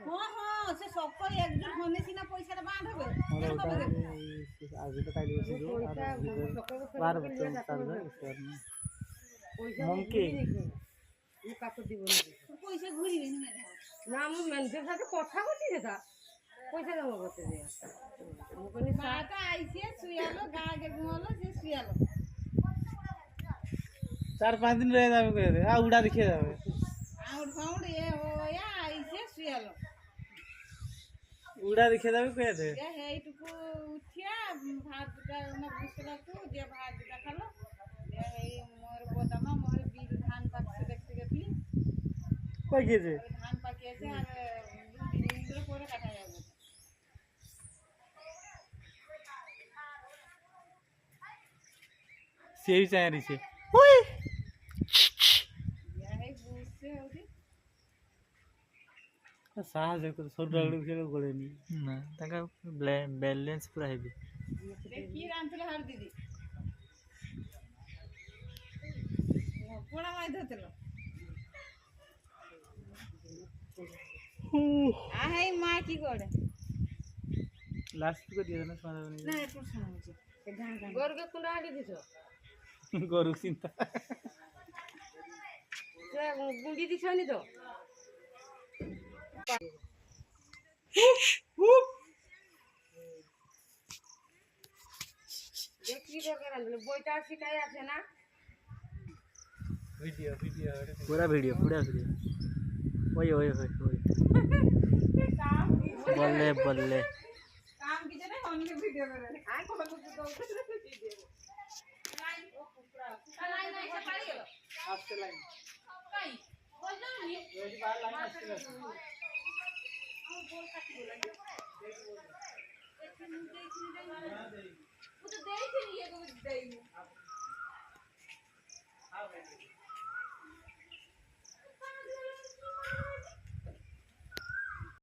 হ্যাঁ হ্যাঁ সে সকল একজন হনে সিনা পয়সাটা বাঁধ হবে আগে তো কাইলে বসে দিও আর বার বছর চালবে মঙ্কি পয়সা ঘুরিবে না আমি মানুষের সাথে কথা বলছি যেটা পয়সা জমা করতে দিয়ে মাটা আইছে শুয়ালো গা আগে ঘুমালো সে শুয়ালো 4-5 दिन रह जावे कह दे आ उड़ा दिखे जावे आउट फाउंड ये होया आइसे শুয়ালো उड़ा दिखे जावे कह दे যে এইটুকু উঠিয়া ভাত দুটা না বসলাকু যে ভাত দুটা খালো যে এই মোর বদামা মোর বিল ধান পাকছে দেখতে গেছি কই গেছে ধান পাকিয়েছে আর 2 দিন ধরে পরে কাটা যাবে সেই চাই রিছে ওই এই বুঝছে ওদি সাহায্য করে ছোট ডাগড়ে কিছু করেনি না তাকে ব্যালেন্স পুরা হেভি কি রাঁধলে হার দিদি পোড়া মাই ধরতেল আহাই মা কি করে লাস্ট को দিয়ে দেনা শোনা যাবে না একটু শোনাচ্ছি গরুকে কোনটা আগে দিছ গরু চিন্তা গুঁড়ি দিছ নি তো দেখি দরকার আনলে বইটা শিখাই আছে না ভিডিও पूरा वीडियो ओए ओए ओए ओए बल्ले बल्ले काम की जने हमने वीडियो करे आ को तो लाइन ऐसे पड़ी गयो आस्ते लाइन काई बोल दो नी ये बाहर लाइन आस्ते हम बोल काटी बोला वो तो देई थी ये को देई